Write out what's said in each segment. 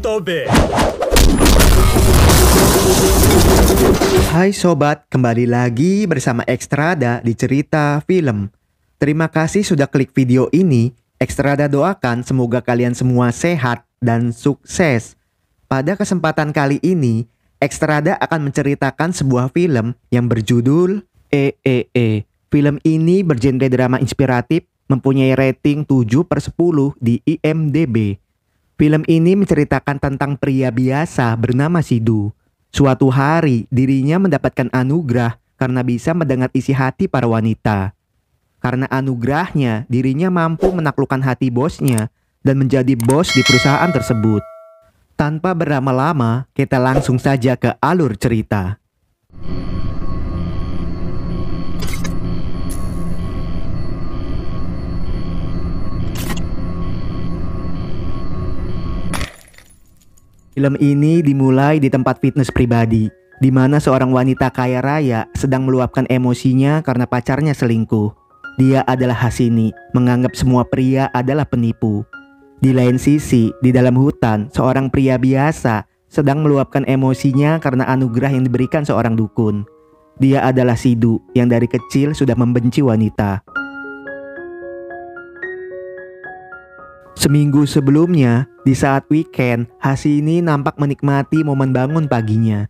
Tobe. Hai sobat, kembali lagi bersama Ekstrada di Cerita Film. Terima kasih sudah klik video ini. Ekstrada doakan semoga kalian semua sehat dan sukses. Pada kesempatan kali ini, Ekstrada akan menceritakan sebuah film yang berjudul EEE. Film ini bergenre drama inspiratif, mempunyai rating 7/10 di IMDb. Film ini menceritakan tentang pria biasa bernama Sidhu. Suatu hari, dirinya mendapatkan anugerah karena bisa mendengar isi hati para wanita. Karena anugerahnya, dirinya mampu menaklukkan hati bosnya dan menjadi bos di perusahaan tersebut. Tanpa berlama-lama, kita langsung saja ke alur cerita. Film ini dimulai di tempat fitness pribadi, di mana seorang wanita kaya raya sedang meluapkan emosinya karena pacarnya selingkuh. Dia adalah Hasini, menganggap semua pria adalah penipu. Di lain sisi, di dalam hutan, seorang pria biasa sedang meluapkan emosinya karena anugerah yang diberikan seorang dukun. Dia adalah Sidhu yang dari kecil sudah membenci wanita. Seminggu sebelumnya, di saat weekend, Hasini nampak menikmati momen bangun paginya.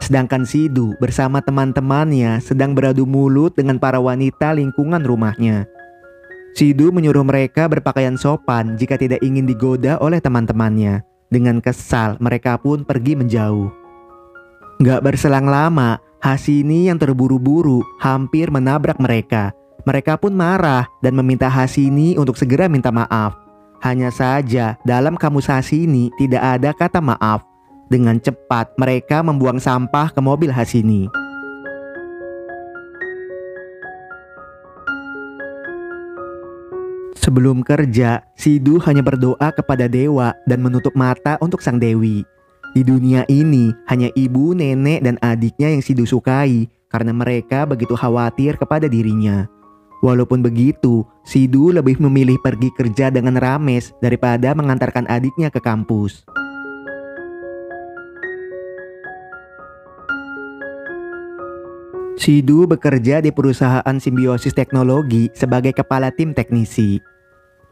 Sedangkan Sidhu bersama teman-temannya sedang beradu mulut dengan para wanita lingkungan rumahnya. Sidhu menyuruh mereka berpakaian sopan jika tidak ingin digoda oleh teman-temannya. Dengan kesal, mereka pun pergi menjauh. Gak berselang lama, Hasini yang terburu-buru hampir menabrak mereka. Mereka pun marah dan meminta Hasini untuk segera minta maaf. Hanya saja dalam kamus Hasini tidak ada kata maaf. Dengan cepat mereka membuang sampah ke mobil Hasini. Sebelum kerja, Sidhu hanya berdoa kepada dewa dan menutup mata untuk sang dewi. Di dunia ini hanya ibu, nenek, dan adiknya yang Sidhu sukai karena mereka begitu khawatir kepada dirinya. Walaupun begitu, Sidhu lebih memilih pergi kerja dengan Ramesh daripada mengantarkan adiknya ke kampus. Sidhu bekerja di perusahaan simbiosis teknologi sebagai kepala tim teknisi.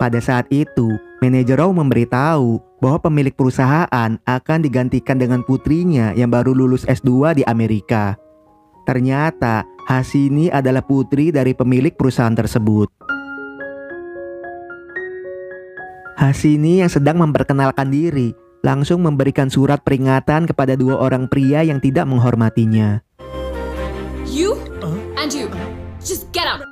Pada saat itu, manajer Rao memberitahu bahwa pemilik perusahaan akan digantikan dengan putrinya yang baru lulus S2 di Amerika. Ternyata Hasini adalah putri dari pemilik perusahaan tersebut. Hasini yang sedang memperkenalkan diri langsung memberikan surat peringatan kepada dua orang pria yang tidak menghormatinya. You and you, just get out.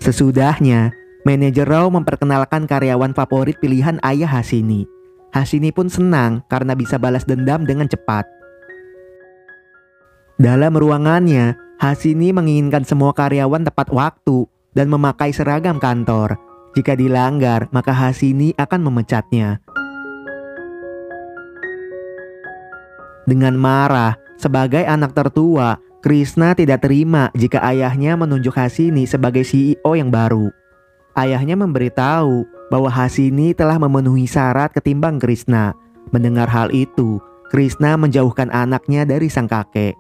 Sesudahnya, manajer Rao memperkenalkan karyawan favorit pilihan ayah Hasini. Hasini pun senang karena bisa balas dendam dengan cepat. Dalam ruangannya, Hasini menginginkan semua karyawan tepat waktu dan memakai seragam kantor. Jika dilanggar, maka Hasini akan memecatnya. Dengan marah, sebagai anak tertua, Krishna tidak terima jika ayahnya menunjuk Hasini sebagai CEO yang baru. Ayahnya memberitahu bahwa Hasini telah memenuhi syarat ketimbang Krishna. Mendengar hal itu, Krishna menjauhkan anaknya dari sang kakek.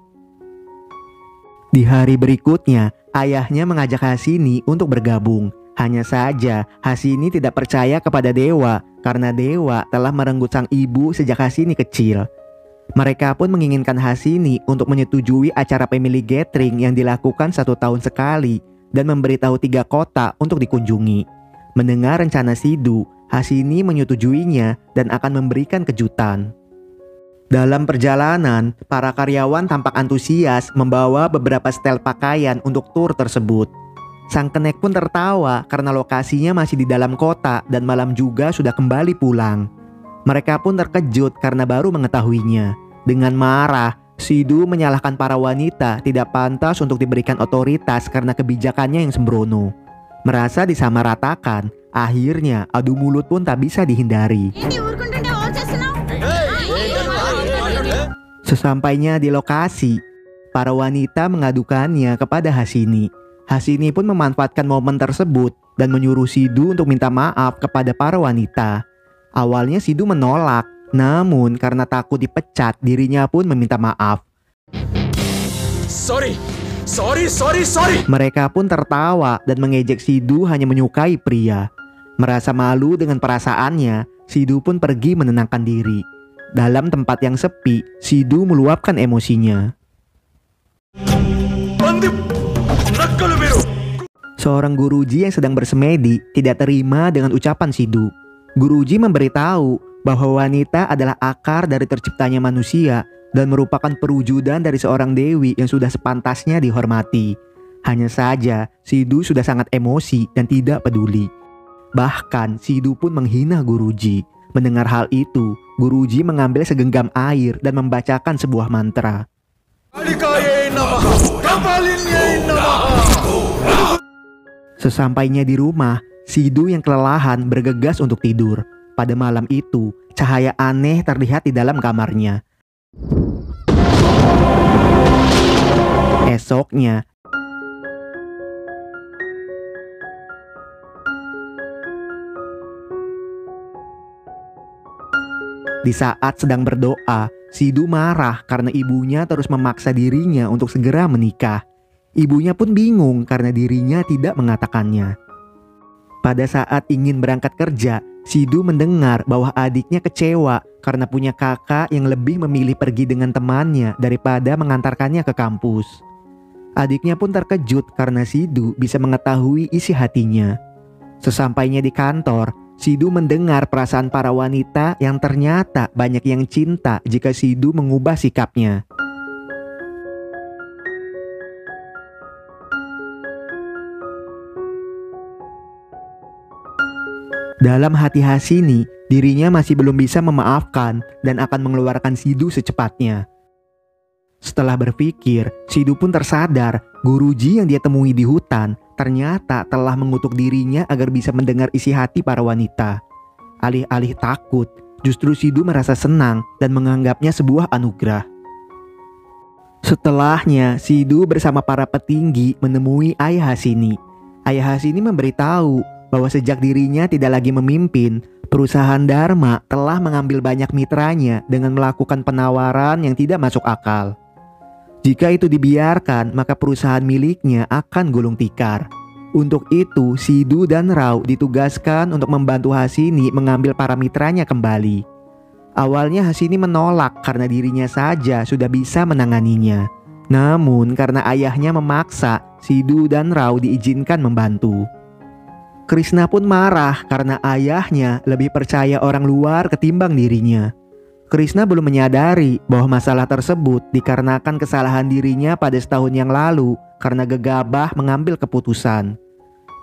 Di hari berikutnya, ayahnya mengajak Hasini untuk bergabung. Hanya saja, Hasini tidak percaya kepada dewa karena dewa telah merenggut sang ibu sejak Hasini kecil. Mereka pun menginginkan Hasini untuk menyetujui acara family gathering yang dilakukan 1 tahun sekali dan memberitahu 3 kota untuk dikunjungi. Mendengar rencana Sidhu, Hasini menyetujuinya dan akan memberikan kejutan. Dalam perjalanan, para karyawan tampak antusias membawa beberapa setel pakaian untuk tur tersebut. Sang kenek pun tertawa karena lokasinya masih di dalam kota dan malam juga sudah kembali pulang. Mereka pun terkejut karena baru mengetahuinya. Dengan marah, Sidhu menyalahkan para wanita tidak pantas untuk diberikan otoritas karena kebijakannya yang sembrono. Merasa disamaratakan, akhirnya adu mulut pun tak bisa dihindari. Sesampainya di lokasi, para wanita mengadukannya kepada Hasini. Hasini pun memanfaatkan momen tersebut dan menyuruh Sidhu untuk minta maaf kepada para wanita. Awalnya Sidhu menolak, namun karena takut dipecat, dirinya pun meminta maaf. Sorry. Mereka pun tertawa dan mengejek Sidhu hanya menyukai pria. Merasa malu dengan perasaannya, Sidhu pun pergi menenangkan diri. Dalam tempat yang sepi, Sidhu meluapkan emosinya. Seorang guruji yang sedang bersemedi tidak terima dengan ucapan Sidhu. Guruji memberitahu bahwa wanita adalah akar dari terciptanya manusia dan merupakan perwujudan dari seorang dewi yang sudah sepantasnya dihormati. Hanya saja Sidhu sudah sangat emosi dan tidak peduli. Bahkan Sidhu pun menghina guruji. Mendengar hal itu, guruji mengambil segenggam air dan membacakan sebuah mantra. Sesampainya di rumah, Sidhu yang kelelahan bergegas untuk tidur. Pada malam itu, cahaya aneh terlihat di dalam kamarnya. Esoknya, di saat sedang berdoa, Sidhu marah karena ibunya terus memaksa dirinya untuk segera menikah. Ibunya pun bingung karena dirinya tidak mengatakannya. Pada saat ingin berangkat kerja, Sidhu mendengar bahwa adiknya kecewa karena punya kakak yang lebih memilih pergi dengan temannya daripada mengantarkannya ke kampus. Adiknya pun terkejut karena Sidhu bisa mengetahui isi hatinya. Sesampainya di kantor, Sidhu mendengar perasaan para wanita yang ternyata banyak yang cinta jika Sidhu mengubah sikapnya. Dalam hati Hasini, dirinya masih belum bisa memaafkan dan akan mengeluarkan Sidhu secepatnya. Setelah berpikir, Sidhu pun tersadar guruji yang dia temui di hutan ternyata telah mengutuk dirinya agar bisa mendengar isi hati para wanita. Alih-alih takut, justru Sidhu merasa senang dan menganggapnya sebuah anugerah. Setelahnya, Sidhu bersama para petinggi menemui Ayah Hasini. Ayah Hasini memberitahu bahwa sejak dirinya tidak lagi memimpin, perusahaan Dharma telah mengambil banyak mitranya dengan melakukan penawaran yang tidak masuk akal. Jika itu dibiarkan, maka perusahaan miliknya akan gulung tikar. Untuk itu, Sidhu dan Rao ditugaskan untuk membantu Hasini mengambil para mitranya kembali. Awalnya Hasini menolak karena dirinya saja sudah bisa menanganinya. Namun karena ayahnya memaksa, Sidhu dan Rao diizinkan membantu. Krishna pun marah karena ayahnya lebih percaya orang luar ketimbang dirinya. Krishna belum menyadari bahwa masalah tersebut dikarenakan kesalahan dirinya pada setahun yang lalu karena gegabah mengambil keputusan.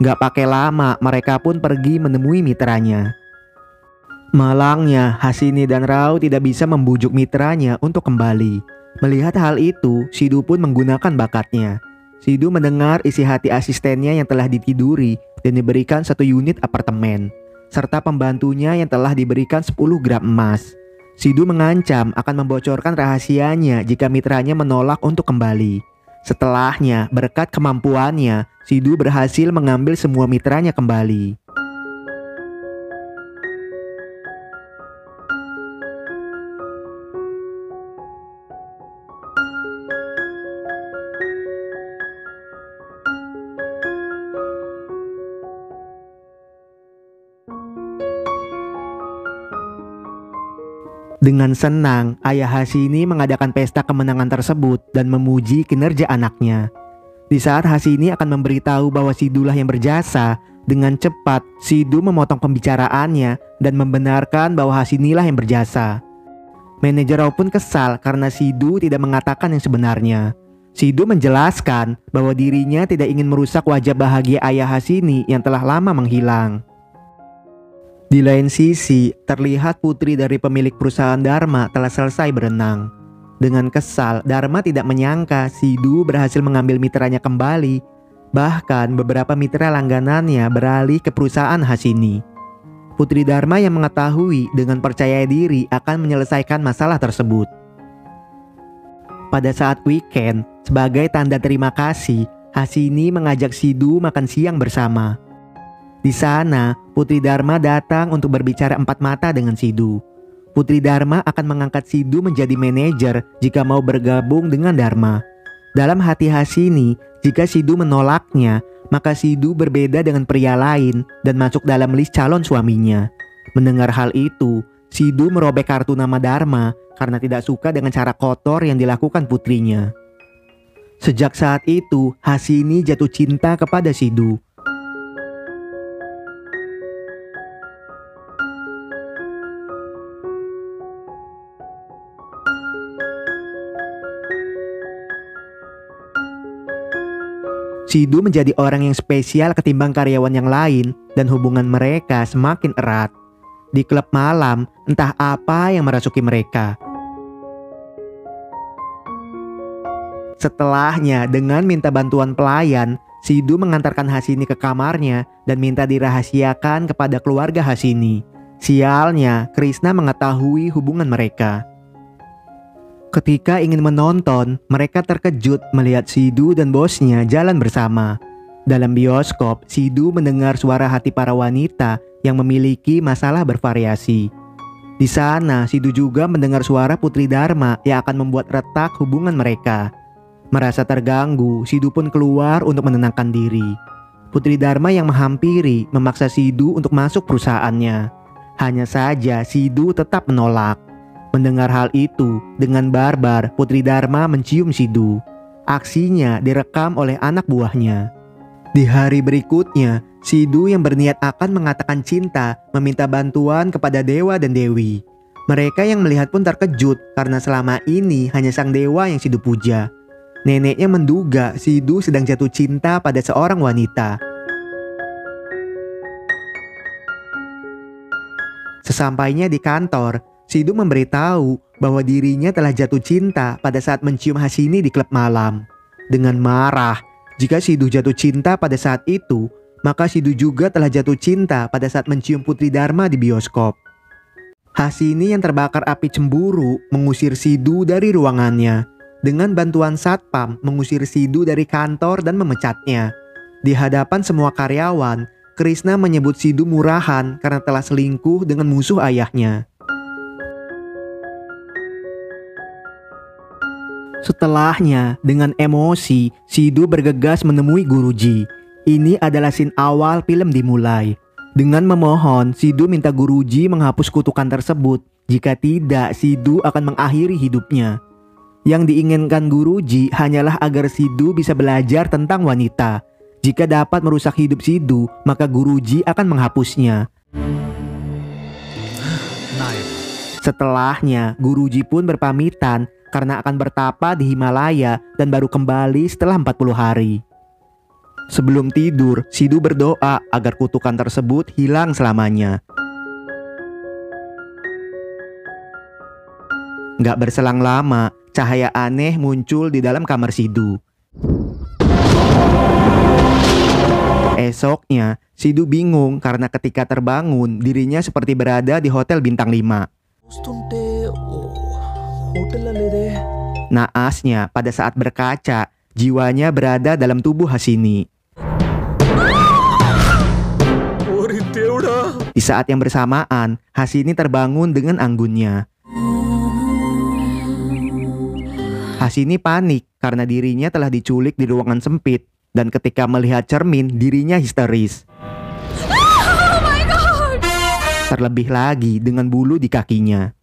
Gak pakai lama, mereka pun pergi menemui mitranya. Malangnya, Hasini dan Rao tidak bisa membujuk mitranya untuk kembali. Melihat hal itu, Sidhu pun menggunakan bakatnya. Sidhu mendengar isi hati asistennya yang telah ditiduri dan diberikan 1 unit apartemen, serta pembantunya yang telah diberikan 10 gram emas. Sidhu mengancam akan membocorkan rahasianya jika mitranya menolak untuk kembali. Setelahnya, berkat kemampuannya, Sidhu berhasil mengambil semua mitranya kembali. Dengan senang, Ayah Hasini mengadakan pesta kemenangan tersebut dan memuji kinerja anaknya. Di saat Hasini akan memberitahu bahwa Sidhulah yang berjasa, dengan cepat Sidhu memotong pembicaraannya dan membenarkan bahwa Hasinilah yang berjasa. Manajer Rao pun kesal karena Sidhu tidak mengatakan yang sebenarnya. Sidhu menjelaskan bahwa dirinya tidak ingin merusak wajah bahagia Ayah Hasini yang telah lama menghilang. Di lain sisi, terlihat putri dari pemilik perusahaan Dharma telah selesai berenang. Dengan kesal, Dharma tidak menyangka Sidhu berhasil mengambil mitranya kembali. Bahkan beberapa mitra langganannya beralih ke perusahaan Hasini. Putri Dharma yang mengetahui dengan percaya diri akan menyelesaikan masalah tersebut. Pada saat weekend, sebagai tanda terima kasih, Hasini mengajak Sidhu makan siang bersama. Di sana, Putri Dharma datang untuk berbicara empat mata dengan Sidhu. Putri Dharma akan mengangkat Sidhu menjadi manajer jika mau bergabung dengan Dharma. Dalam hati Hasini, jika Sidhu menolaknya, maka Sidhu berbeda dengan pria lain dan masuk dalam list calon suaminya. Mendengar hal itu, Sidhu merobek kartu nama Dharma karena tidak suka dengan cara kotor yang dilakukan putrinya. Sejak saat itu, Hasini jatuh cinta kepada Sidhu. Sidhu menjadi orang yang spesial ketimbang karyawan yang lain dan hubungan mereka semakin erat. Di klub malam, entah apa yang merasuki mereka. Setelahnya, dengan minta bantuan pelayan, Sidhu mengantarkan Hasini ke kamarnya dan minta dirahasiakan kepada keluarga Hasini. Sialnya, Krishna mengetahui hubungan mereka. Ketika ingin menonton, mereka terkejut melihat Sidhu dan bosnya jalan bersama. Dalam bioskop, Sidhu mendengar suara hati para wanita yang memiliki masalah bervariasi. Di sana, Sidhu juga mendengar suara Putri Dharma yang akan membuat retak hubungan mereka. Merasa terganggu, Sidhu pun keluar untuk menenangkan diri. Putri Dharma yang menghampiri memaksa Sidhu untuk masuk perusahaannya. Hanya saja Sidhu tetap menolak. Mendengar hal itu, dengan barbar Putri Dharma mencium Sidhu. Aksinya direkam oleh anak buahnya. Di hari berikutnya, Sidhu yang berniat akan mengatakan cinta meminta bantuan kepada dewa dan dewi. Mereka yang melihat pun terkejut karena selama ini hanya sang dewa yang Sidhu puja. Neneknya menduga Sidhu sedang jatuh cinta pada seorang wanita. Sesampainya di kantor, Sidhu memberitahu bahwa dirinya telah jatuh cinta pada saat mencium Hasini di klub malam. Dengan marah, jika Sidhu jatuh cinta pada saat itu, maka Sidhu juga telah jatuh cinta pada saat mencium Putri Dharma di bioskop. Hasini yang terbakar api cemburu mengusir Sidhu dari ruangannya. Dengan bantuan satpam mengusir Sidhu dari kantor dan memecatnya. Di hadapan semua karyawan, Krishna menyebut Sidhu murahan karena telah selingkuh dengan musuh ayahnya. Setelahnya, dengan emosi, Sidhu bergegas menemui Guruji. Ini adalah scene awal film dimulai. Dengan memohon, Sidhu minta Guruji menghapus kutukan tersebut. Jika tidak, Sidhu akan mengakhiri hidupnya. Yang diinginkan Guruji hanyalah agar Sidhu bisa belajar tentang wanita. Jika dapat merusak hidup Sidhu, maka Guruji akan menghapusnya. Setelahnya, Guruji pun berpamitan karena akan bertapa di Himalaya dan baru kembali setelah 40 hari. Sebelum tidur, Sidhu berdoa agar kutukan tersebut hilang selamanya. Gak berselang lama, cahaya aneh muncul di dalam kamar Sidhu. Esoknya, Sidhu bingung karena ketika terbangun, dirinya seperti berada di hotel bintang 5. Naasnya, pada saat berkaca, jiwanya berada dalam tubuh Hasini. Di saat yang bersamaan, Hasini terbangun dengan anggunnya. Hasini panik karena dirinya telah diculik di ruangan sempit, dan ketika melihat cermin, dirinya histeris. Oh my God! Terlebih lagi dengan bulu di kakinya.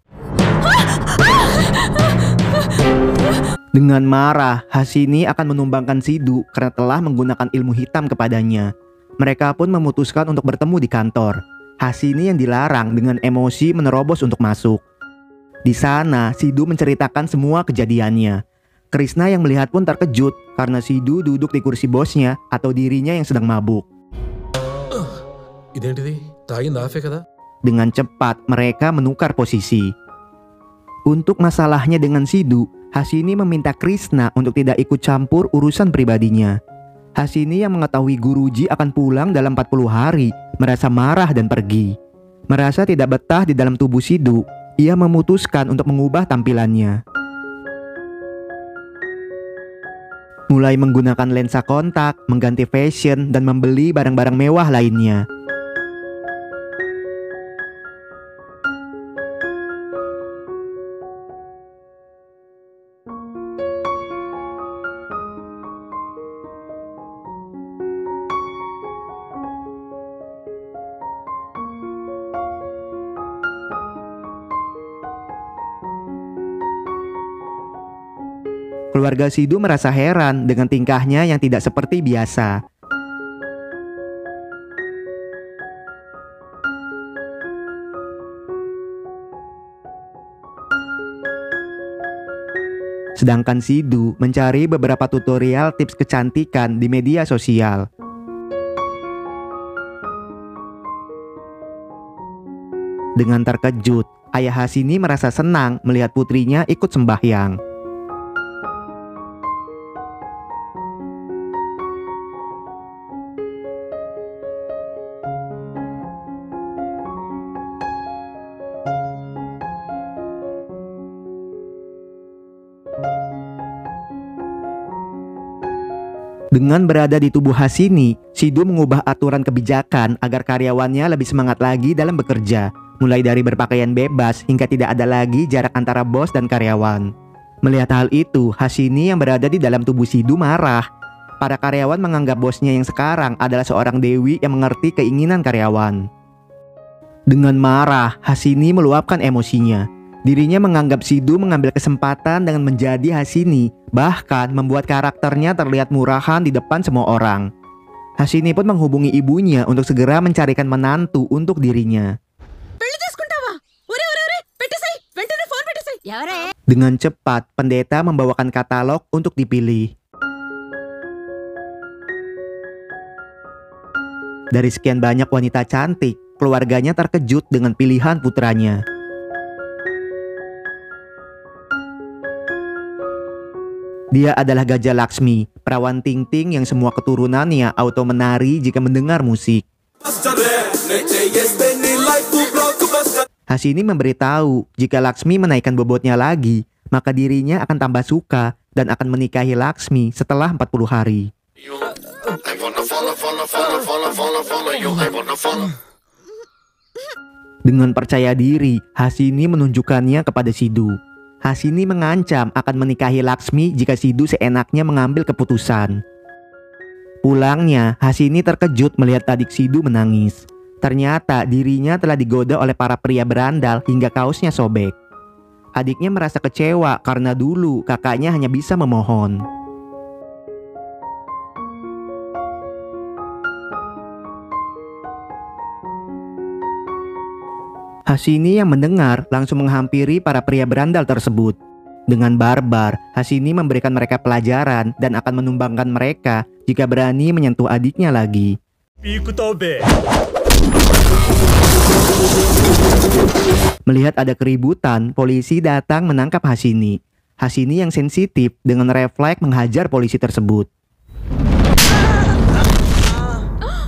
Dengan marah, Hasini akan menumbangkan Sidhu karena telah menggunakan ilmu hitam kepadanya. Mereka pun memutuskan untuk bertemu di kantor. Hasini yang dilarang dengan emosi menerobos untuk masuk. Di sana, Sidhu menceritakan semua kejadiannya. Krishna yang melihat pun terkejut karena Sidhu duduk di kursi bosnya atau dirinya yang sedang mabuk. Dengan cepat, mereka menukar posisi. Untuk masalahnya dengan Sidhu, Hasini meminta Krishna untuk tidak ikut campur urusan pribadinya. Hasini yang mengetahui Guruji akan pulang dalam 40 hari, merasa marah dan pergi. Merasa tidak betah di dalam tubuh Sidhu, ia memutuskan untuk mengubah tampilannya. mulai menggunakan lensa kontak, mengganti fashion, dan membeli barang-barang mewah lainnya. Keluarga Sidu merasa heran dengan tingkahnya yang tidak seperti biasa. Sedangkan Sidu mencari beberapa tutorial tips kecantikan di media sosial. Dengan terkejut, ayah Hasini merasa senang melihat putrinya ikut sembahyang. Dengan berada di tubuh Hasini, Sidu mengubah aturan kebijakan agar karyawannya lebih semangat lagi dalam bekerja, mulai dari berpakaian bebas hingga tidak ada lagi jarak antara bos dan karyawan. Melihat hal itu, Hasini yang berada di dalam tubuh Sidu marah. Para karyawan menganggap bosnya yang sekarang adalah seorang dewi yang mengerti keinginan karyawan. Dengan marah, Hasini meluapkan emosinya. Dirinya menganggap Sidu mengambil kesempatan dengan menjadi Hasini, bahkan membuat karakternya terlihat murahan di depan semua orang. Hasini pun menghubungi ibunya untuk segera mencarikan menantu untuk dirinya. Dengan cepat, pendeta membawakan katalog untuk dipilih. Dari sekian banyak wanita cantik, keluarganya terkejut dengan pilihan putranya. Dia adalah Gajah Laksmi, perawan ting-ting yang semua keturunannya auto menari jika mendengar musik. Hasini memberitahu jika Laksmi menaikkan bobotnya lagi, maka dirinya akan tambah suka dan akan menikahi Laksmi setelah 40 hari. Dengan percaya diri, Hasini menunjukkannya kepada Sidu. Hasini mengancam akan menikahi Laksmi jika Sidu seenaknya mengambil keputusan. Pulangnya, Hasini terkejut melihat adik Sidu menangis. Ternyata dirinya telah digoda oleh para pria berandal hingga kaosnya sobek. Adiknya merasa kecewa karena dulu kakaknya hanya bisa memohon. Hasini yang mendengar langsung menghampiri para pria berandal tersebut. Dengan barbar, Hasini memberikan mereka pelajaran dan akan menumbangkan mereka jika berani menyentuh adiknya lagi. Melihat ada keributan, polisi datang menangkap Hasini. Hasini yang sensitif dengan refleks menghajar polisi tersebut.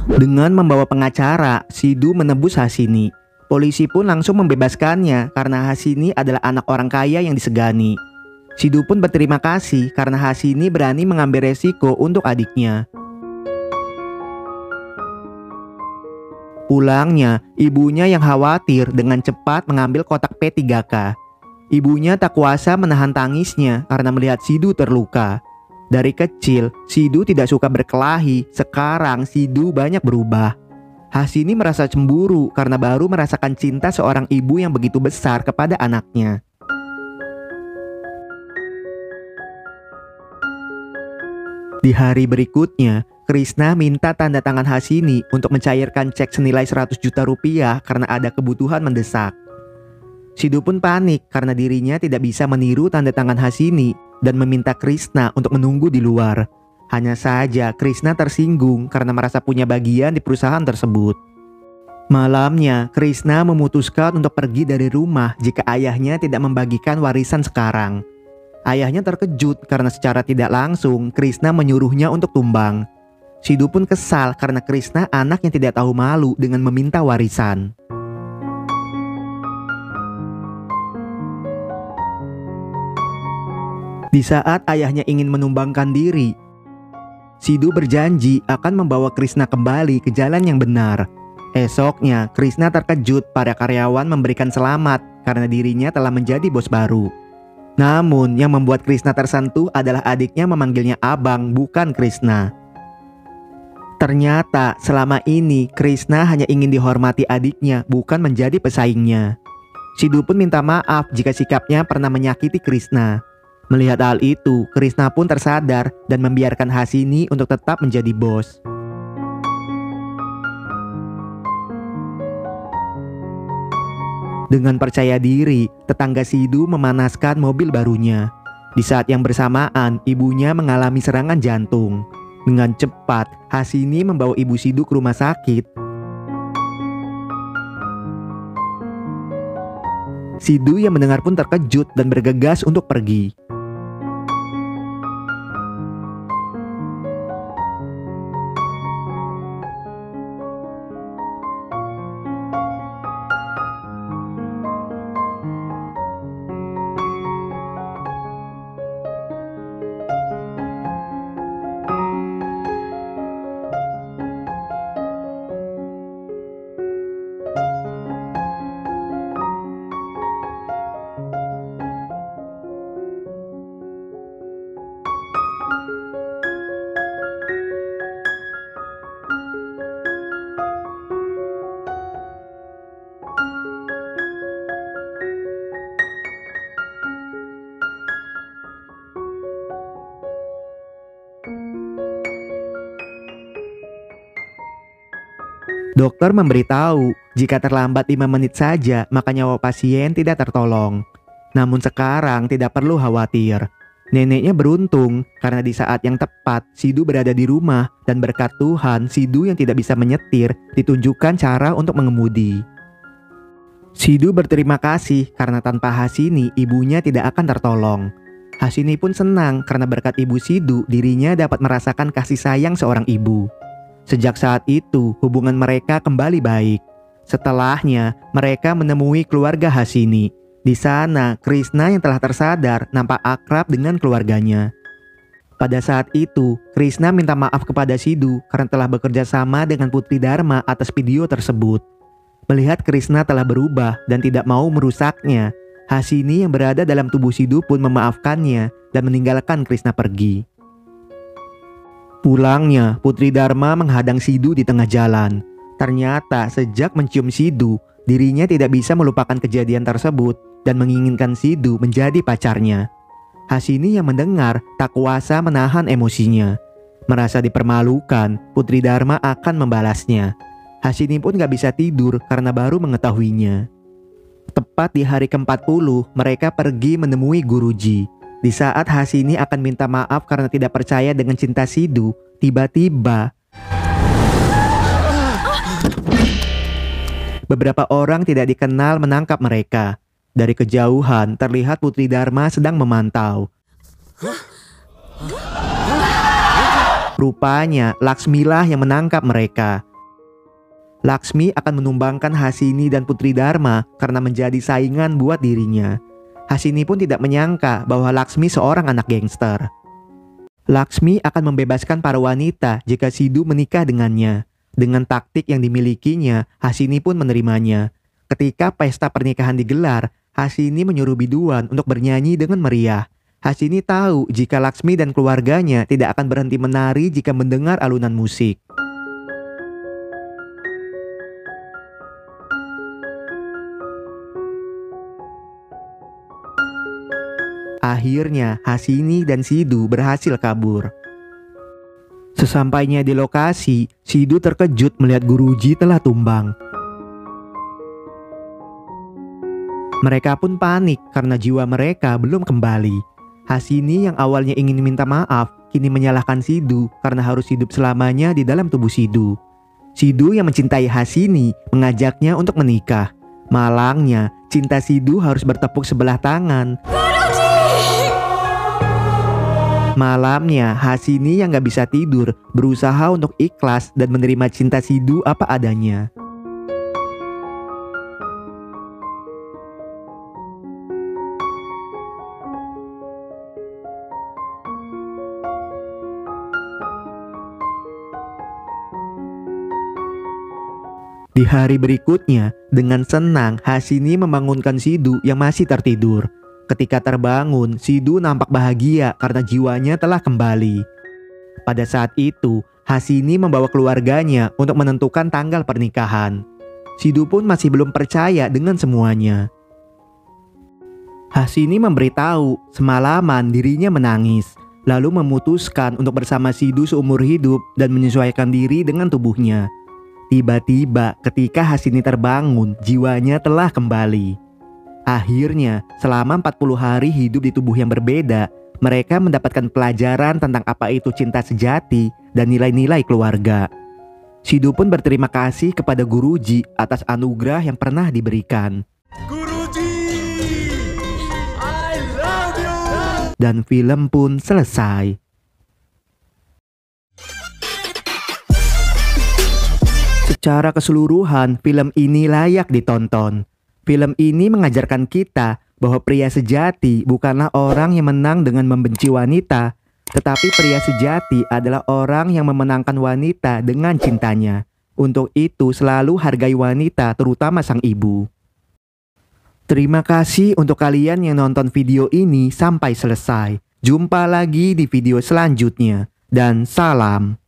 Dengan membawa pengacara, Sidu menebus Hasini. Polisi pun langsung membebaskannya karena Hasini adalah anak orang kaya yang disegani. Sidu pun berterima kasih karena Hasini berani mengambil resiko untuk adiknya. Pulangnya, ibunya yang khawatir dengan cepat mengambil kotak P3K. Ibunya tak kuasa menahan tangisnya karena melihat Sidu terluka. Dari kecil, Sidu tidak suka berkelahi, sekarang Sidu banyak berubah. Hasini merasa cemburu karena baru merasakan cinta seorang ibu yang begitu besar kepada anaknya. Di hari berikutnya, Krishna minta tanda tangan Hasini untuk mencairkan cek senilai 100 juta rupiah karena ada kebutuhan mendesak. Sidu pun panik karena dirinya tidak bisa meniru tanda tangan Hasini dan meminta Krishna untuk menunggu di luar. Hanya saja Krishna tersinggung karena merasa punya bagian di perusahaan tersebut. Malamnya, Krishna memutuskan untuk pergi dari rumah jika ayahnya tidak membagikan warisan sekarang. Ayahnya terkejut karena secara tidak langsung Krishna menyuruhnya untuk tumbang. Sidu pun kesal karena Krishna anak yang tidak tahu malu dengan meminta warisan. Di saat ayahnya ingin menumbangkan diri, Sidhu berjanji akan membawa Krishna kembali ke jalan yang benar. Esoknya, Krishna terkejut para karyawan memberikan selamat karena dirinya telah menjadi bos baru. Namun, yang membuat Krishna tersentuh adalah adiknya memanggilnya abang, bukan Krishna. Ternyata selama ini Krishna hanya ingin dihormati adiknya, bukan menjadi pesaingnya. Sidhu pun minta maaf jika sikapnya pernah menyakiti Krishna. Melihat hal itu, Krishna pun tersadar dan membiarkan Hasini untuk tetap menjadi bos. Dengan percaya diri, tetangga Sidhu memanaskan mobil barunya. Di saat yang bersamaan, ibunya mengalami serangan jantung. Dengan cepat, Hasini membawa ibu Sidhu ke rumah sakit. Sidhu yang mendengar pun terkejut dan bergegas untuk pergi. Dokter memberitahu jika terlambat 5 menit saja maka nyawa pasien tidak tertolong. Namun sekarang tidak perlu khawatir. Neneknya beruntung karena di saat yang tepat Sidhu berada di rumah dan berkat Tuhan Sidhu yang tidak bisa menyetir ditunjukkan cara untuk mengemudi. Sidhu berterima kasih karena tanpa Hasini ibunya tidak akan tertolong. Hasini pun senang karena berkat ibu Sidhu dirinya dapat merasakan kasih sayang seorang ibu. Sejak saat itu, hubungan mereka kembali baik. Setelahnya, mereka menemui keluarga Hasini. Di sana, Krishna yang telah tersadar nampak akrab dengan keluarganya. Pada saat itu, Krishna minta maaf kepada Sidhu karena telah bekerja sama dengan Putri Dharma atas video tersebut. Melihat Krishna telah berubah dan tidak mau merusaknya, Hasini yang berada dalam tubuh Sidhu pun memaafkannya dan meninggalkan Krishna pergi. Pulangnya, Putri Dharma menghadang Sidhu di tengah jalan. Ternyata sejak mencium Sidhu, dirinya tidak bisa melupakan kejadian tersebut dan menginginkan Sidhu menjadi pacarnya. Hasini yang mendengar tak kuasa menahan emosinya. Merasa dipermalukan, Putri Dharma akan membalasnya. Hasini pun gak bisa tidur karena baru mengetahuinya. Tepat di hari ke-40, mereka pergi menemui Guruji. Di saat Hasini akan minta maaf karena tidak percaya dengan cinta Sidhu, tiba-tiba beberapa orang tidak dikenal menangkap mereka. Dari kejauhan terlihat Putri Dharma sedang memantau. Rupanya Laksmilah yang menangkap mereka. Laksmi akan menumbangkan Hasini dan Putri Dharma karena menjadi saingan buat dirinya. Hasini pun tidak menyangka bahwa Laksmi seorang anak gangster. Laksmi akan membebaskan para wanita jika Sidhu menikah dengannya. Dengan taktik yang dimilikinya, Hasini pun menerimanya. Ketika pesta pernikahan digelar, Hasini menyuruh biduan untuk bernyanyi dengan meriah. Hasini tahu jika Laksmi dan keluarganya tidak akan berhenti menari jika mendengar alunan musik. Akhirnya Hasini dan Sidhu berhasil kabur. Sesampainya di lokasi, Sidhu terkejut melihat Guruji telah tumbang. Mereka pun panik karena jiwa mereka belum kembali. Hasini yang awalnya ingin minta maaf, kini menyalahkan Sidhu karena harus hidup selamanya di dalam tubuh Sidhu. Sidhu yang mencintai Hasini mengajaknya untuk menikah. Malangnya, cinta Sidhu harus bertepuk sebelah tangan. Malamnya, Hasini yang gak bisa tidur berusaha untuk ikhlas dan menerima cinta Sidhu apa adanya. Di hari berikutnya, dengan senang Hasini membangunkan Sidu yang masih tertidur. Ketika terbangun, Sidu nampak bahagia karena jiwanya telah kembali. Pada saat itu, Hasini membawa keluarganya untuk menentukan tanggal pernikahan. Sidu pun masih belum percaya dengan semuanya. Hasini memberitahu semalaman dirinya menangis, lalu memutuskan untuk bersama Sidu seumur hidup dan menyesuaikan diri dengan tubuhnya. Tiba-tiba ketika Hasini terbangun, jiwanya telah kembali. Akhirnya, selama 40 hari hidup di tubuh yang berbeda, mereka mendapatkan pelajaran tentang apa itu cinta sejati dan nilai-nilai keluarga. Sidu pun berterima kasih kepada Guruji atas anugerah yang pernah diberikan. Guruji, I love you. Dan film pun selesai. Secara keseluruhan, film ini layak ditonton. Film ini mengajarkan kita bahwa pria sejati bukanlah orang yang menang dengan membenci wanita, tetapi pria sejati adalah orang yang memenangkan wanita dengan cintanya. Untuk itu selalu hargai wanita, terutama sang ibu. Terima kasih untuk kalian yang nonton video ini sampai selesai. Jumpa lagi di video selanjutnya. Dan salam.